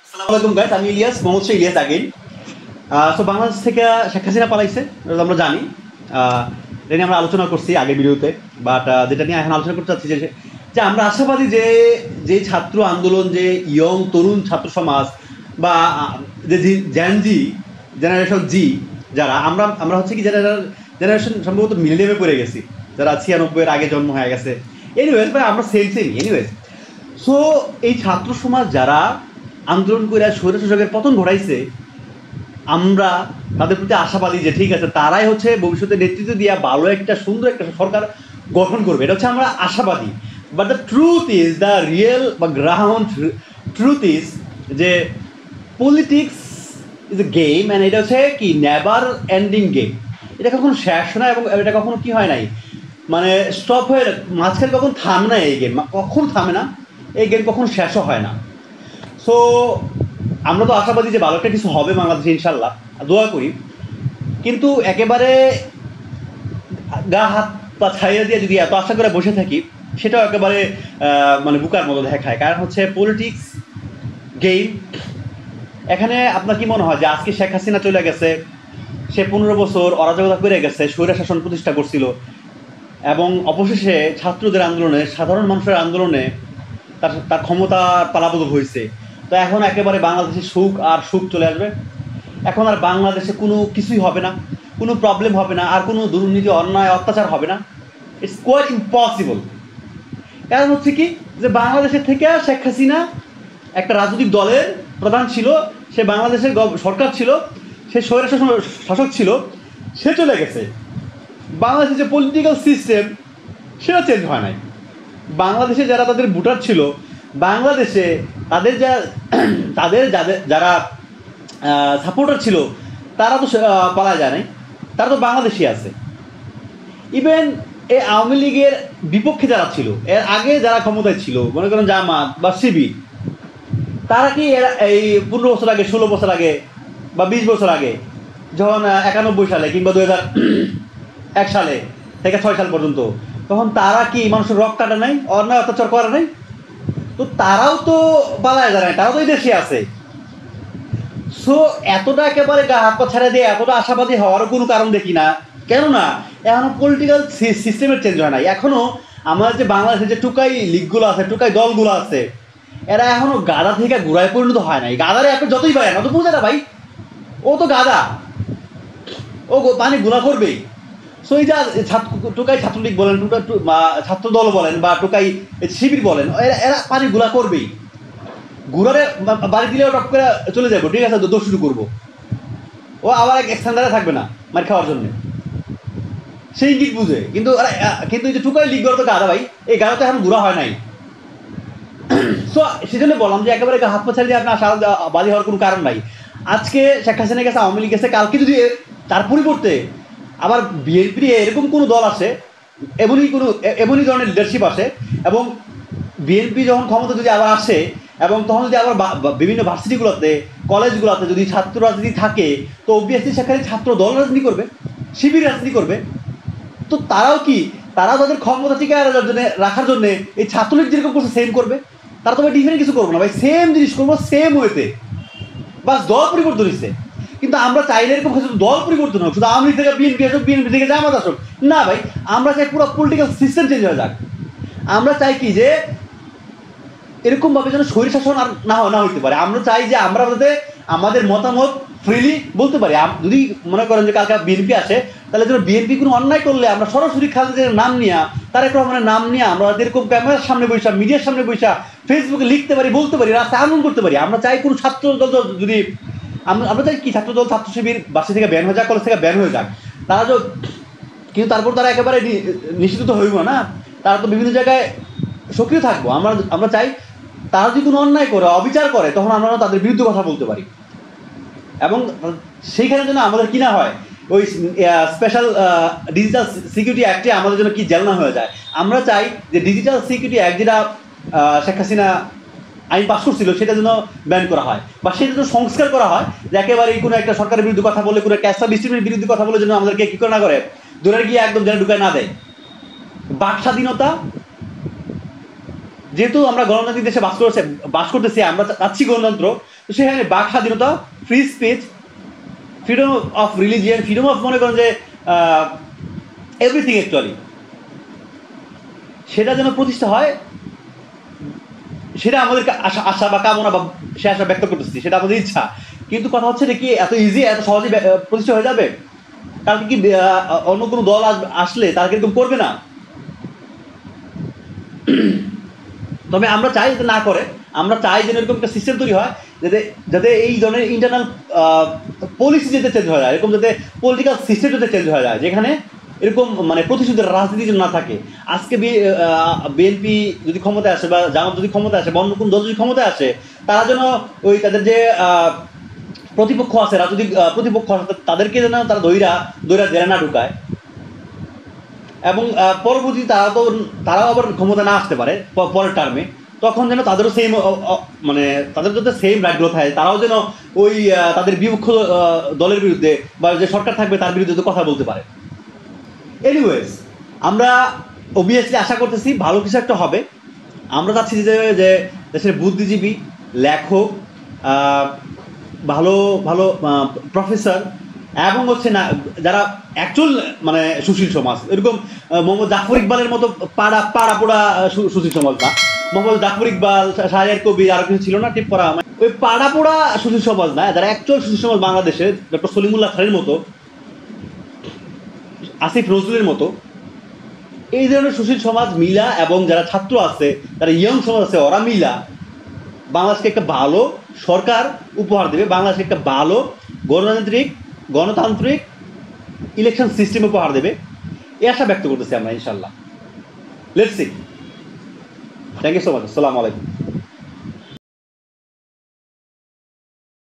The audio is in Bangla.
আসসালামু আলাইকুম গাইস, আমি ইলিয়াস, মোহাম্মদ ইলিয়াস আগেইন। সো বাংলাদেশ থেকে শেখ হাসিনা পালাইছে, এটা আমরা জানি। এটা নিয়ে আমরা আলোচনা করছি আগের ভিডিওতে। বাট যেটা নিয়ে এখন আলোচনা করতে চাচ্ছি যে যে আমরা আশাবাদী যে যে ছাত্র আন্দোলন, যে ইয়ং তরুণ ছাত্র সমাজ বা যে জি জেনারেশন জি, যারা আমরা আমরা হচ্ছে কি জেনারেশন সম্ভবত মিলিনিয়ামে পড়ে গেছি, যারা 96-এর আগে জন্ম হয়ে গেছে। এনিওয়েজ ভাই, আমরা সেম এনিওয়েজ। সো এই ছাত্র সমাজ যারা আন্দোলন করে স্বৈর শাসকের পতন ঘটাইছে, আমরা তাদের প্রতি আশাবাদী যে ঠিক আছে, তারাই হচ্ছে ভবিষ্যতে নেতৃত্ব দিয়ে ভালো একটা সুন্দর একটা সরকার গঠন করবে, এটা হচ্ছে আমরা আশাবাদী। But the truth is, the real বা গ্রাউন্ড ট্রুথ ইজ যে politics is a game, and এটা হচ্ছে কি নেভার এন্ডিং গেম। এটা কখনো শেষ হয় না, এবং এটা কখনো কি হয় নাই, মানে স্টপ হয়ে মাঝখানে কখন থামে না এই গেম, কখন থামে না এই গেম, কখনো শেষও হয় না। সো আমরা তো আশাবাদী যে ভালো একটা কিছু হবে বাংলাদেশে, ইনশাল্লাহ দোয়া করি। কিন্তু একেবারে গা হাত পা ছাইয়ে দিয়ে যদি এত আশা করে বসে থাকি, সেটাও একেবারে মানে বুকার মতো দেখায়। কারণ হচ্ছে পলিটিক্স গেম। এখানে আপনার কি মনে হয় যে আজকে শেখ হাসিনা চলে গেছে, সে 15 বছর অরাজকতা করে গেছে, স্বৈর শাসন প্রতিষ্ঠা করছিল, এবং অবশেষে ছাত্রদের আন্দোলনে, সাধারণ মানুষের আন্দোলনে তার তার ক্ষমতা পালাবদল হয়েছে। তো এখন একেবারে বাংলাদেশে সুখ চলে আসবে। এখন আর বাংলাদেশে কোনো কিছুই হবে না, কোনো প্রবলেম হবে না, আর কোনো দুর্নীতি অন্যায় অত্যাচার হবে না। It's quite impossible. কারণ হচ্ছে কি, যে বাংলাদেশের থেকে শেখ হাসিনা একটা রাজনৈতিক দলের প্রধান ছিল, সে বাংলাদেশের সরকার ছিল, সে স্বৈর শাসক ছিল, সে চলে গেছে। বাংলাদেশের যে পলিটিক্যাল সিস্টেম, সেটা চেঞ্জ হয় নাই। বাংলাদেশে যারা তাদের ভোটার ছিল, বাংলাদেশে তাদের যারা সাপোর্টার ছিল, তারা তো পালা যায় নাই, তারা তো বাংলাদেশি আছে। ইভেন এই আওয়ামী লীগের বিপক্ষে যারা ছিল, এর আগে যারা ক্ষমতায় ছিল, মনে করেন জামাত বা শিবির, তারা কি এই 15 বছর আগে, 16 বছর আগে বা 20 বছর আগে, যখন 91 সালে কিংবা 2001 সালে থেকে 6 সাল পর্যন্ত, তখন তারা কি মানুষের রক কাটে নাই, অন্যায় অত্যাচার করে নাই? তো তারাও তো পালায় যায় নাই, তারাও তো এই দেশে আছে। সো এতটা একেবারে গা হাত পা ছেড়ে দিয়ে এতটা আশাবাদী হওয়ারও কোনো কারণ দেখি না। কেননা এখনো পলিটিক্যাল সিস্টেমের চেঞ্জ হয় নাই। এখনো আমাদের যে বাংলাদেশে যে টুকাই লিগগুলো আছে, টুকাই দলগুলো আছে, এরা এখনো গাদা থেকে ঘোড়ায় পরিণত হয় নাই। গাদারে আপনি যতই পারেন, অত বুঝে না ভাই, ও তো গাদা, ও পানি গুণা করবেই। সো এই যে টুকাই ছাত্রলীগ বলেন, ছাত্র দল বলেন, বা টুকাই শিবির বলেন, এরা পানি গুলা করবেই। ঘুরারে বাড়ি দিলেও টপ করে চলে যাবো, ঠিক আছে, দোষ শুরু করবো, ও আবার এক স্ট্যান্ডার্ডে থাকবে না মার খাওয়ার জন্য, সেই ইঙ্গিত বুঝে। কিন্তু কিন্তু এই যে টুকাই লিগ গড়ে তো গাদা ভাই, এই গাদা তো এখন ঘুরা হয় নাই। সো সেই জন্য বললাম যে একেবারে হাত পা ছেড়ে দিয়ে আপনার বাদী হওয়ার কোনো কারণ নাই। আজকে শেখ হাসিনা গেছে, আওয়ামী লীগ গেছে, কালকে যদি তার পরিবর্তে আবার বিএনপি এরকম কোনো দল আসে, এমনই ধরনের লিডারশিপ আসে, এবং বিএনপি যখন ক্ষমতা যদি আবার আসে, এবং তখন যদি আবার বিভিন্ন ভার্সিটিগুলোতে, কলেজগুলোতে যদি ছাত্র রাজনীতি থাকে, তো অবভিয়াসলি সেখানে ছাত্র দল রাজনীতি করবে, শিবির রাজনীতি করবে। তো তারাও তাদের ক্ষমতা টিকে রাখার জন্য এই ছাত্রলীগ যেরকম করছে সেম করবে। তারা তো ভাই ডিফারেন্ট কিছু করবো না ভাই, সেম জিনিস করবো, সেম ওয়েতে, বাস দল পরিবর্তন হচ্ছে। কিন্তু আমরা চাইলে এরকম শুধু দল পরিবর্তন হোক, শুধু আওয়ামী লীগ থেকে বিএনপি আসুক, বিএনপি থেকে জামাত আসুক না ভাই, আমরা চাই পুরো পলিটিক্যাল সিস্টেম চেঞ্জ হয়ে যাক। আমরা চাই কি যে এরকম ভাবে যেন স্বৈর শাসন আর না হইতে পারে। আমরা চাই যে আমরা আমাদের মতামত ফ্রিলি বলতে পারি। যদি মনে করেন যে কালকে বিএনপি আসে, তাহলে যেন বিএনপি কোনো অন্যায় করলে আমরা সরাসরি খালেদার নাম নিয়ে, তারেক রহমানের নাম নিয়ে আমরা এরকম ক্যামেরার সামনে বসা, মিডিয়ার সামনে বসা, ফেসবুকে লিখতে পারি, বলতে পারি, রাস্তায় আন্দোলন করতে পারি। আমরা চাই কোনো ছাত্র দল যদি আমরা চাই কি ছাত্র দল, ছাত্র শিবির বাসা থেকে ব্যান হয়ে যাক, কলেজ থেকে ব্যান হয়ে যাক, তারা তো, কিন্তু তারপর তারা একেবারে নিশ্চিত তো হইব না, তারা তো বিভিন্ন জায়গায় সক্রিয় থাকবো। আমরা চাই তারা যদি কোনো অন্যায় করে, অবিচার করে, তখন আমরা তাদের বিরুদ্ধে কথা বলতে পারি, এবং সেইখানে যেন আমাদের কিনা হয় ওই স্পেশাল ডিজিটাল সিকিউরিটি অ্যাক্টে আমাদের জন্য কি জেল না হয়ে যায়। আমরা চাই যে ডিজিটাল সিকিউরিটি অ্যাক্ট যেটা শেখ হাসিনা আইন পাস করছিল, সেটা যেন ব্যান করা হয়, বা সেটা যেন সংস্কার করা হয়, যে একেবারে কোনো একটা সরকারের বিরুদ্ধে কথা বলে, কোনো একটা এস্টাবলিশমেন্টের বিরুদ্ধে কথা বলে যেন আমাদেরকে কী করে না করে, দূরে গিয়ে একদম জেলে ঢুকায় না দেয়। বাক স্বাধীনতা যেহেতু আমরা গণতান্ত্রিক দেশে বাস করতেছি, আমরা চাচ্ছি গণতন্ত্র, তো সেখানে বাক স্বাধীনতা, free speech, freedom of religion, freedom of মনে করেন যে এভরিথিং অ্যাকচুয়ালি, সেটা যেন প্রতিষ্ঠা হয়, সেটা আমাদের আশা বা কামনা বা সে আশা ব্যক্ত করতেছি, সেটা আমাদের ইচ্ছা। কিন্তু কথা হচ্ছে কি এত ইজি, এত সহজে প্রতিষ্ঠা হয়ে যাবে? কারণ কি অন্য কোনো দল আসলে তারা কিরকম করবে না? তবে আমরা চাই যাতে না করে, আমরা চাই যেন এরকম একটা সিস্টেম তৈরি হয় যাতে এই ধরনের ইন্টারনাল পলিসি যাতে চেঞ্জ হয়ে যায়, এরকম যাতে পলিটিক্যাল সিস্টেম যাতে চেঞ্জ হয়ে যায়, যেখানে এরকম মানে প্রতিশোধের রাজনীতি যেন না থাকে। আজকে বিএনপি যদি ক্ষমতায় আসে বা জামাত যদি ক্ষমতায় আসে বা অন্য কোনো দল যদি ক্ষমতায় আসে, তারা যেন ওই তাদের যে প্রতিপক্ষ আছে, রাজনৈতিক প্রতিপক্ষ আছে, তাদেরকে যেন তারা দইরা জেলে না ঢুকায়, এবং পরবর্তী তারাও আবার ক্ষমতা না আসতে পারে পরের টার্মে, তখন যেন তাদেরও সেম মানে তাদের যাতে সেম রাইটগুলো থাকে, তারাও যেন ওই তাদের বিপক্ষ দলের বিরুদ্ধে বা যে সরকার থাকবে তার বিরুদ্ধে কথা বলতে পারে। এনিওয়েজ, আমরা অবভিয়াসলি আশা করতেছি ভালো কিছু একটা হবে। আমরা চাচ্ছি যে দেশের বুদ্ধিজীবী, লেখক, ভালো ভালো প্রফেসর এবং হচ্ছে না যারা অ্যাকচুয়াল মানে সুশীল সমাজ, এরকম মোহাম্মদ জাফর ইকবালের মতো পাড়া পোড়া সুশীল সমাজ না। মোহাম্মদ জাফর ইকবাল, শায়ের কবি, আরো কিছু ছিল না টিপ করা, ওই পাড়া পোড়া সুশীল সমাজ না, যারা অ্যাকচুয়াল সুশীল সমাজ, বাংলাদেশে ডক্টর সলিমুল্লাহ খানের মতো, আসিফ নজরুলের মতো, এই ধরনের সুশীল সমাজ মিলা এবং যারা ছাত্র আছে, যারা ইয়ং সমাজ আছে, ওরা মিলা বাংলাদেশকে একটা ভালো সরকার উপহার দেবে, বাংলাদেশকে একটা ভালো গণতান্ত্রিক ইলেকশন সিস্টেম উপহার দেবে, এই আশা ব্যক্ত করতেছি আমরা ইনশাল্লাহ। Let's see. Thank you so much. আসসালামু আলাইকুম।